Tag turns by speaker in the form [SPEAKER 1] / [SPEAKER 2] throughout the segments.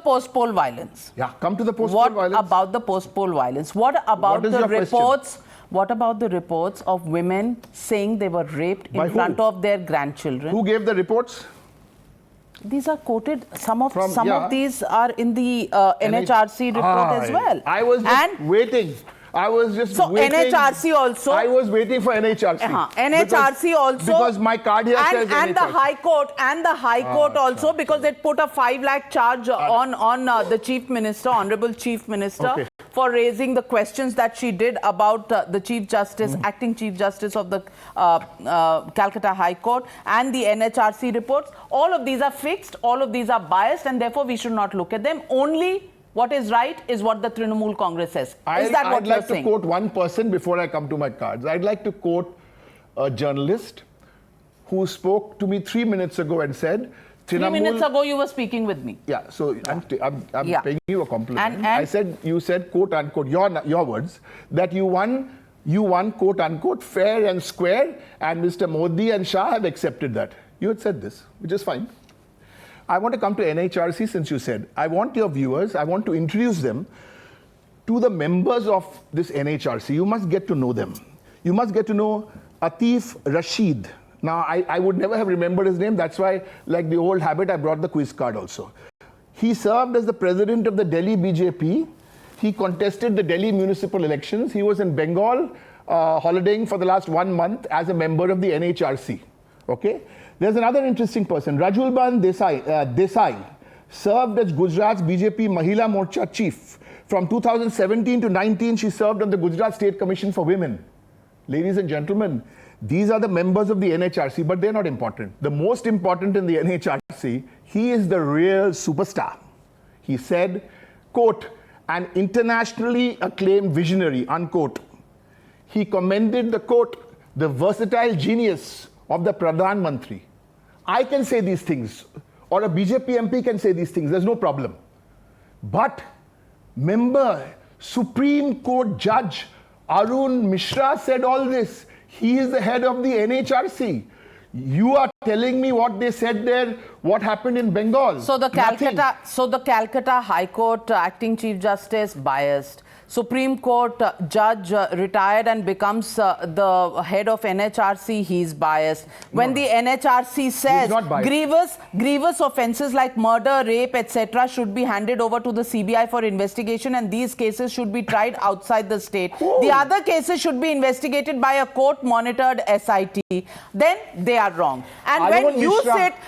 [SPEAKER 1] post-poll violence.
[SPEAKER 2] Yeah, come to the post-poll violence.
[SPEAKER 1] What about the post-poll violence? What about the reports? What about the reports of women saying they were raped in front of their grandchildren?
[SPEAKER 2] Who gave the reports?
[SPEAKER 1] These are quoted. Some of these are in the NHRC report as well.
[SPEAKER 2] I was just waiting. I was just waiting.
[SPEAKER 1] NHRC also.
[SPEAKER 2] I was waiting for NHRC.
[SPEAKER 1] NHRC also.
[SPEAKER 2] Because my card here says NHRC.
[SPEAKER 1] And the High Court also, because it put a 5 lakh charge on the Chief Minister, Honorable Chief Minister, for raising the questions that she did about the Chief Justice, acting Chief Justice of the Calcutta High Court, and the NHRC reports. All of these are fixed, all of these are biased, and therefore we should not look at them. Only what is right is what the Trinamool Congress says. Is that what you're saying? I'd like to
[SPEAKER 2] quote one person before I come to my cards. I'd like to quote a journalist who spoke to me 3 minutes ago and said,
[SPEAKER 1] 3 minutes ago you were speaking with me.
[SPEAKER 2] Yeah, so I'm paying you a compliment. I said, you said, quote unquote, your words, that you won, quote unquote, fair and square, and Mr. Modi and Shah have accepted that. You had said this, which is fine. I want to come to NHRC since you said. I want your viewers, I want to introduce them to the members of this NHRC. You must get to know them. You must get to know Atif Rashid. Now, I would never have remembered his name. That's why, like the old habit, I brought the quiz card also. He served as the president of the Delhi BJP. He contested the Delhi municipal elections. He was in Bengal holidaying for the last 1 month as a member of the NHRC. Okay? There's another interesting person, Rajulban Desai, served as Gujarat's BJP Mahila Morcha chief. From 2017 to 19, she served on the Gujarat State Commission for Women. Ladies and gentlemen, these are the members of the NHRC, but they're not important. The most important in the NHRC, he is the real superstar. He said, quote, an internationally acclaimed visionary, unquote. He commended the, quote, the versatile genius of the Pradhan Mantri. I can say these things, or a BJP MP can say these things, there's no problem. But member, Supreme Court Judge Arun Mishra said all this. He is the head of the NHRC. You are telling me what they said there, what happened in Bengal.
[SPEAKER 1] So the Calcutta High Court acting Chief Justice biased. Supreme Court judge retired and becomes the head of NHRC, he's biased. When the NHRC says grievous offences like murder, rape, etc. should be handed over to the CBI for investigation, and these cases should be tried outside the state. The other cases should be investigated by a court-monitored SIT. Then they are wrong. And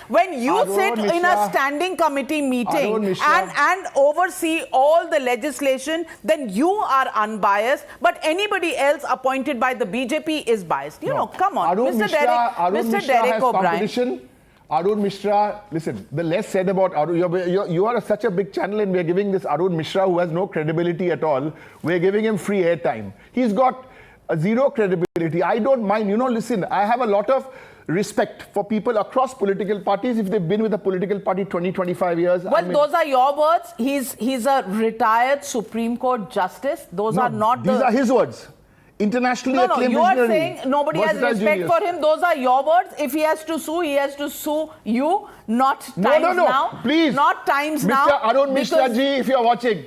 [SPEAKER 1] when you sit in a standing committee meeting and oversee all the legislation, then you are unbiased, but anybody else appointed by the BJP is biased. You know, come on, Mr. Derek O'Brien.
[SPEAKER 2] Arun Mishra, listen, the less said about Arun, you are such a big channel and we are giving this Arun Mishra, who has no credibility at all, we are giving him free airtime. He's got zero credibility. I don't mind. You know, listen, I have a lot of respect for people across political parties if they've been with a political party 20, 25 years.
[SPEAKER 1] Well, those are your words. He's a retired Supreme Court justice. These
[SPEAKER 2] are his words. Internationally acclaimed
[SPEAKER 1] you are saying nobody has respect for him. Those are your words. If he has to sue, he has to sue you, not Times Now.
[SPEAKER 2] Please.
[SPEAKER 1] Not Times Now.
[SPEAKER 2] Mr. Arun Mishra ji, if you are watching,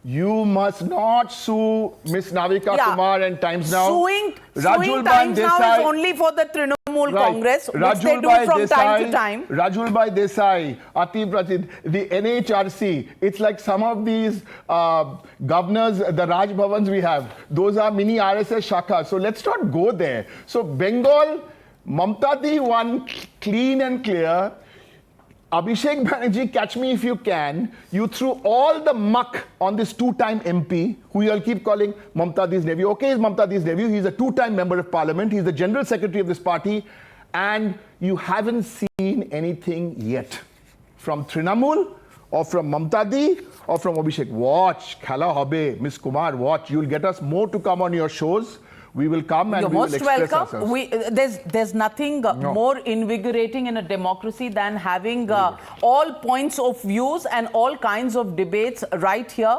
[SPEAKER 2] you must not sue Miss Navika Kumar and Times Now.
[SPEAKER 1] Suing Times Now is only for the Trinamool Congress, which they do from time to time.
[SPEAKER 2] Rajulbhai Desai, Atif Rashid, the NHRC. It's like some of these governors, the Raj Bhavans we have. Those are mini RSS Shaka. So let's not go there. So Bengal, Mamta Di won clean and clear. Abhishek Banerjee, catch me if you can. You threw all the muck on this two-time MP, who you'll keep calling Mamta Di's nephew. Okay, he's Mamta Di's nephew. He's a two-time member of parliament. He's the general secretary of this party. And you haven't seen anything yet from Trinamool or from Mamta Di or from Abhishek. Watch, Khala Hobe, Miss Kumar, watch. You'll get us more to come on your shows. We will come and
[SPEAKER 1] You're
[SPEAKER 2] we will
[SPEAKER 1] most
[SPEAKER 2] express
[SPEAKER 1] welcome.
[SPEAKER 2] ourselves.
[SPEAKER 1] There's nothing more invigorating in a democracy than having all points of views and all kinds of debates right here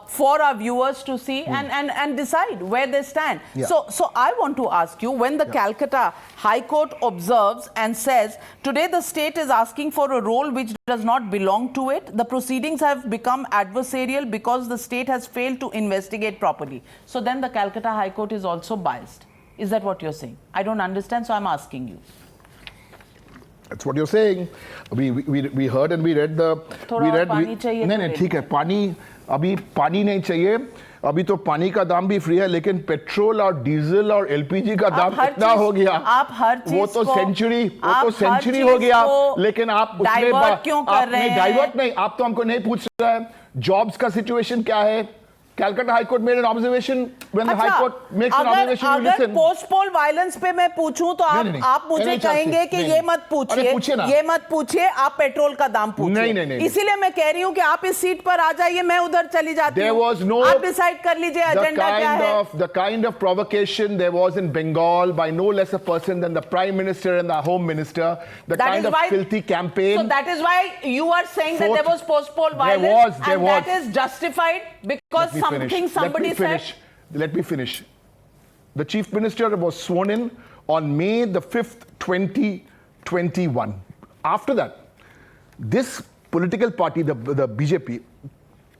[SPEAKER 1] for our viewers to see and decide where they stand.
[SPEAKER 2] Yeah.
[SPEAKER 1] So I want to ask you, when the Calcutta High Court observes and says, today the state is asking for a role which does not belong to it, the proceedings have become adversarial because the state has failed to investigate properly. So then the Calcutta High Court is also biased. Is that what you're saying? I don't understand, so I'm asking you.
[SPEAKER 2] That's what you're saying. We heard and we read the.
[SPEAKER 1] थोड़ा और पानी चाहिए
[SPEAKER 2] नहीं नहीं ठीक है पानी अभी पानी नहीं चाहिए अभी तो पानी का दाम भी फ्री है लेकिन पेट्रोल और डीजल और एलपीजी का दाम इतना हो गया
[SPEAKER 1] आप हर चीज
[SPEAKER 2] वो तो सेंचुरी हो गया लेकिन आप उसमें
[SPEAKER 1] क्यों कर रहे हैं
[SPEAKER 2] डाइवर्ट नहीं आप तो हमको नहीं पूछ रहे हैं जॉब्स का सिचुएशन क्या है Calcutta High Court made an observation. When the High Court makes an observation, you listen.
[SPEAKER 1] अगर पोस्ट पोल वायलेंस पे मैं पूछूं तो आप मुझे कहेंगे कि ये मत पूछिए आप पेट्रोल का दाम पूछिए
[SPEAKER 2] नहीं
[SPEAKER 1] इसीलिए मैं कह रही हूं कि आप इस सीट पर आ जाइए मैं उधर चली जाती हूं आप डिसाइड कर लीजिए एजेंडा क्या है
[SPEAKER 2] The kind of provocation there was in Bengal by no less a person than the Prime Minister and the Home Minister, the kind of filthy campaign.
[SPEAKER 1] So that is why you are saying that there was post poll violence and that is justified because somebody said.
[SPEAKER 2] Let me finish. The Chief Minister was sworn in on May the 5th, 2021. After that, this political party, the BJP,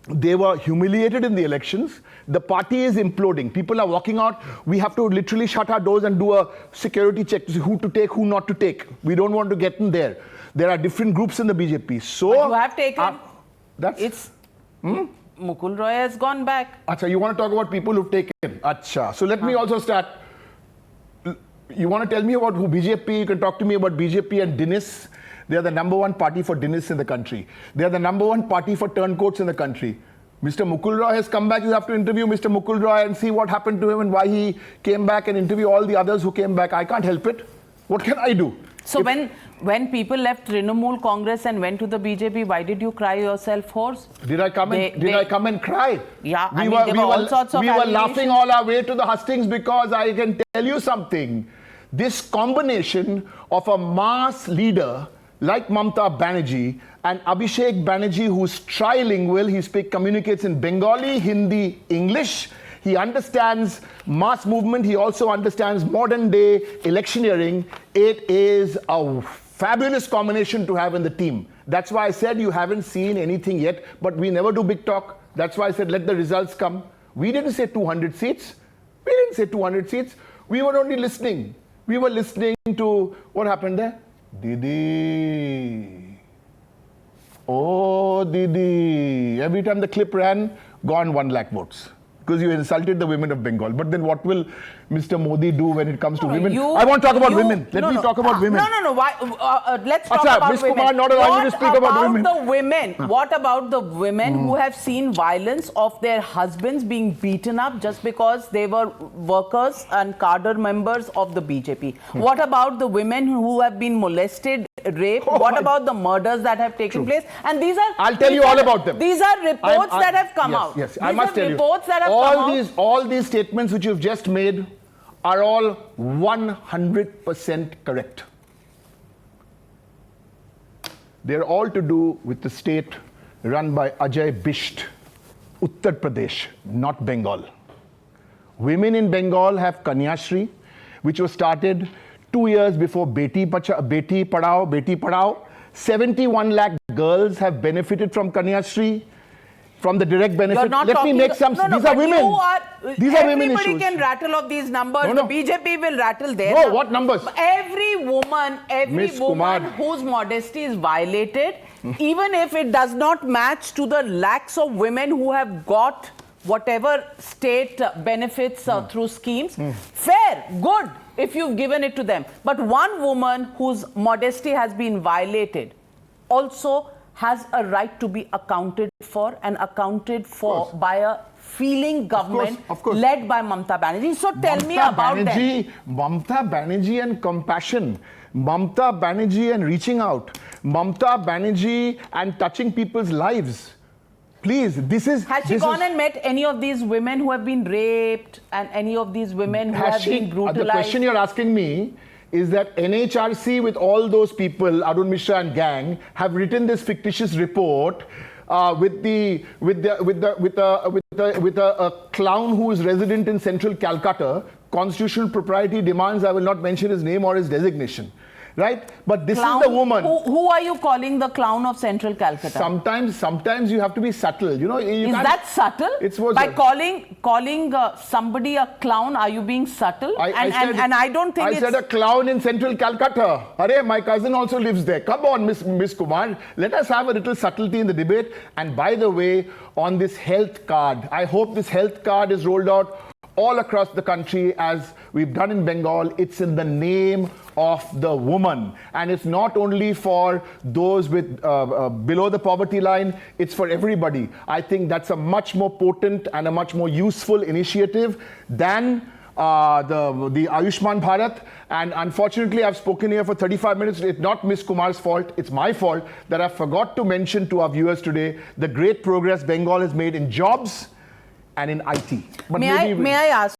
[SPEAKER 2] they were humiliated in the elections. The party is imploding. People are walking out. We have to literally shut our doors and do a security check to see who to take, who not to take. We don't want to get in there. There are different groups in the BJP. So
[SPEAKER 1] but you have taken.
[SPEAKER 2] It's.
[SPEAKER 1] Mukul Roy has gone back.
[SPEAKER 2] Acha, you want to talk about people who've taken? Acha. So let me also start. You want to tell me about who BJP? You can talk to me about BJP and Dinesh. They are the number one party for Dinesh in the country. They are the number one party for turncoats in the country. Mr. Mukul Roy has come back. You have to interview Mr. Mukul Roy and see what happened to him and why he came back and interview all the others who came back. I can't help it. What can I do?
[SPEAKER 1] So when people left Trinamool Congress and went to the BJP, why did you cry yourself hoarse?
[SPEAKER 2] Did I come and cry?
[SPEAKER 1] Yeah, there were all sorts of
[SPEAKER 2] we were laughing all our way to the hustings because I can tell you something. This combination of a mass leader like Mamata Banerjee and Abhishek Banerjee, who's trilingual, he communicates in Bengali, Hindi, English. He understands mass movement. He also understands modern day electioneering. It is a fabulous combination to have in the team. That's why I said you haven't seen anything yet, but we never do big talk. That's why I said let the results come. We didn't say 200 seats. We were only listening. We were listening to what happened there. Didi. Oh, Didi. Every time the clip ran, gone 1 lakh votes. Because you insulted the women of Bengal. But then what will Mr. Modi do when it comes to women? I want to talk about women. Let me talk about women.
[SPEAKER 1] No. Why, let's talk about
[SPEAKER 2] Ms.
[SPEAKER 1] women.
[SPEAKER 2] Kumar not allowing you to speak about women.
[SPEAKER 1] What about the women who have seen violence of their husbands being beaten up just because they were workers and cadre members of the BJP? What about the women who have been molested, raped? What about the murders that have taken place? And these are...
[SPEAKER 2] I'll tell you all about them.
[SPEAKER 1] These are reports that have come out.
[SPEAKER 2] Yes, I must tell you.
[SPEAKER 1] Reports that have
[SPEAKER 2] all these statements which you've just made are all 100% correct. They're all to do with the state run by Ajay Bisht, Uttar Pradesh, not Bengal. Women in Bengal have Kanyashri, which was started 2 years before Beti Padhao. 71 lakh girls have benefited from Kanyashri. From the direct benefit. Let me make some. These are women. These are women issues.
[SPEAKER 1] Everybody can rattle off these numbers. The BJP will rattle their
[SPEAKER 2] numbers. What numbers?
[SPEAKER 1] Every woman whose modesty is violated, even if it does not match to the lakhs of women who have got whatever state benefits through schemes, fair, good, if you've given it to them. But one woman whose modesty has been violated also has a right to be accounted for and accounted for by a feeling government led by Mamata Banerjee. So tell me about them.
[SPEAKER 2] Mamata Banerjee and compassion. Mamata Banerjee and reaching out. Mamata Banerjee and touching people's lives. Please, this is...
[SPEAKER 1] Has she gone and met any of these women who have been raped and any of these women who have been brutalized?
[SPEAKER 2] The question you're asking me is that NHRC with all those people, Arun Mishra and gang, have written this fictitious report with a clown who is resident in central Calcutta. Constitutional propriety demands I will not mention his name or his designation. Right? But this
[SPEAKER 1] clown,
[SPEAKER 2] is the woman.
[SPEAKER 1] Who are you calling the clown of Central Calcutta?
[SPEAKER 2] Sometimes you have to be subtle. You know,
[SPEAKER 1] is that subtle? By calling somebody a clown, are you being subtle? And I don't think
[SPEAKER 2] I said a clown in Central Calcutta. Arey, my cousin also lives there. Come on, Miss Kumar. Let us have a little subtlety in the debate. And by the way, on this health card, I hope this health card is rolled out all across the country as we've done in Bengal. It's in the name of the woman, and it's not only for those with below the poverty line, it's for everybody. I think that's a much more potent and a much more useful initiative than the Ayushman Bharat. And unfortunately, I've spoken here for 35 minutes. It's not Ms. Kumar's fault. It's my fault that I forgot to mention to our viewers today the great progress Bengal has made in jobs and in IT. But
[SPEAKER 1] may I ask